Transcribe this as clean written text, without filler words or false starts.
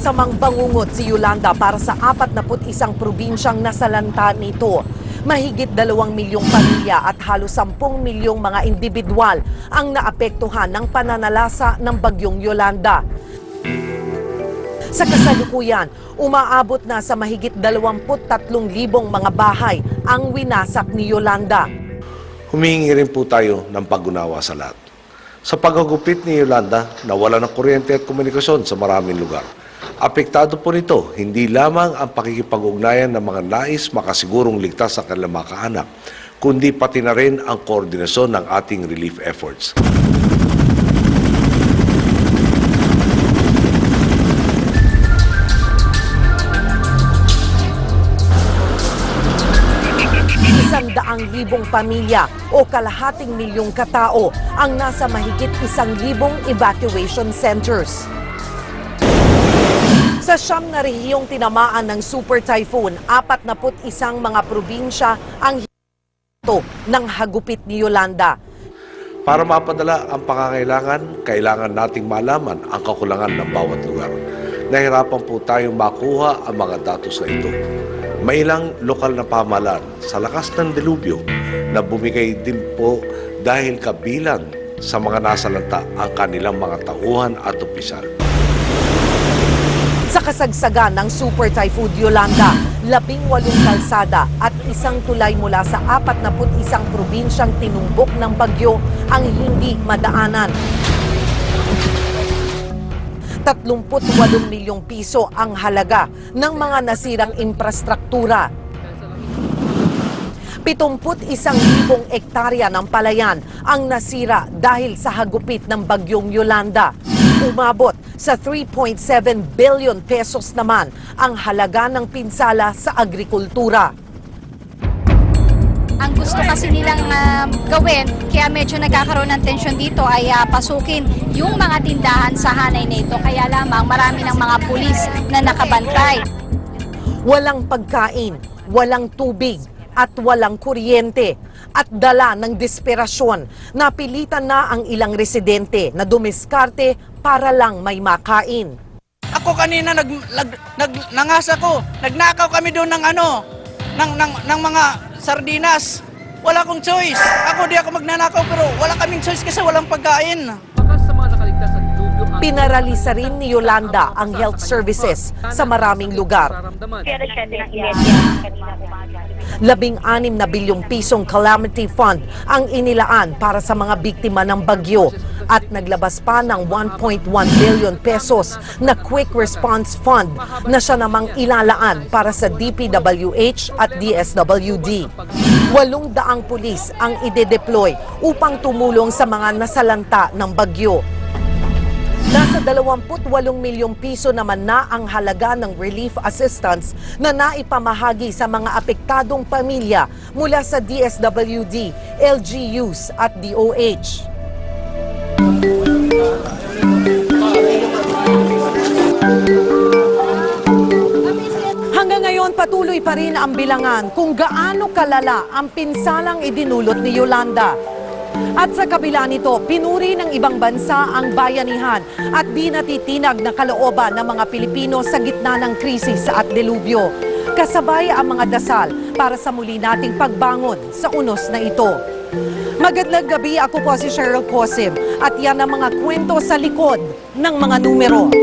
Masamang bangungot si Yolanda para sa 41 probinsyang nasalanta nito. Mahigit 2 milyong pamilya at halos 10 milyong mga individual ang naapektuhan ng pananalasa ng bagyong Yolanda. Sa kasalukuyan, umaabot na sa mahigit 23,000 mga bahay ang winasak ni Yolanda. Humihingi rin po tayo ng pag-unawa sa lahat. Sa paggagupit ni Yolanda, nawala ng kuryente at komunikasyon sa maraming lugar. Apektado po nito hindi lamang ang pakikipag-ugnayan ng mga nais makasigurong ligtas sa kanilang mga kaanak, kundi pati na rin ang koordinasyon ng ating relief efforts. Libong pamilya o kalahating milyong katao ang nasa mahigit 1,000 evacuation centers. Sa siyam na rehiyong tinamaan ng Super Typhoon, 41 mga probinsya ang hito ng hagupit ni Yolanda. Para mapadala ang pangangailangan, kailangan nating malaman ang kakulangan ng bawat lugar. Nahirapan po tayong makuha ang mga datos na ito. May ilang lokal na pamahalaan sa lakas ng delubyo na bumigay din po dahil kabilang sa mga nasalanta ang kanilang mga tauhan at opisyal. Sa kasagsagan ng Super Typhoon Yolanda, 18 kalsada at isang tulay mula sa 41 probinsyang tinumbok ng bagyo ang hindi madaanan. 38 milyong piso ang halaga ng mga nasirang infrastruktura. 71,000 ektarya ng palayan ang nasira dahil sa hagupit ng bagyong Yolanda. Umabot sa 3.7 billion pesos naman ang halaga ng pinsala sa agrikultura. Ang gusto kasi nilang gawin, kaya medyo nagkakaroon ng tensyon dito, ay pasukin yung mga tindahan sa hanay nito. Kaya lamang marami ng mga pulis na nakabantay. Walang pagkain, walang tubig, at walang kuryente. At dala ng desperasyon, napilitan na ang ilang residente na dumiskarte para lang may makain. Ako kanina nangasa ko, nagnakaw kami doon ng mga sardinas. Wala akong choice. Ako di ako magnanakaw pero wala kaming choice kasi walang pagkain. Pinaralisa rin ni Yolanda ang health services sa maraming lugar. 16 na bilyong pisong calamity fund ang inilaan para sa mga biktima ng bagyo at naglabas pa ng 1.1 billion pesos na quick response fund na siya namang ilalaan para sa DPWH at DSWD. 800 pulis ang ide-deploy upang tumulong sa mga nasalanta ng bagyo. Nasa 28 milyong piso naman na ang halaga ng relief assistance na naipamahagi sa mga apektadong pamilya mula sa DSWD, LGUs at DOH. Hanggang ngayon patuloy pa rin ang bilangan kung gaano kalala ang pinsalang idinulot ni Yolanda. At sa kabila nito, pinuri ng ibang bansa ang bayanihan at di natitinag na kalooban ng mga Pilipino sa gitna ng krisis at delubyo. Kasabay ang mga dasal para sa muli nating pagbangon sa unos na ito. Magandang gabi, ako po si Cheryl Cosim at yan ang mga kwento sa likod ng mga numero.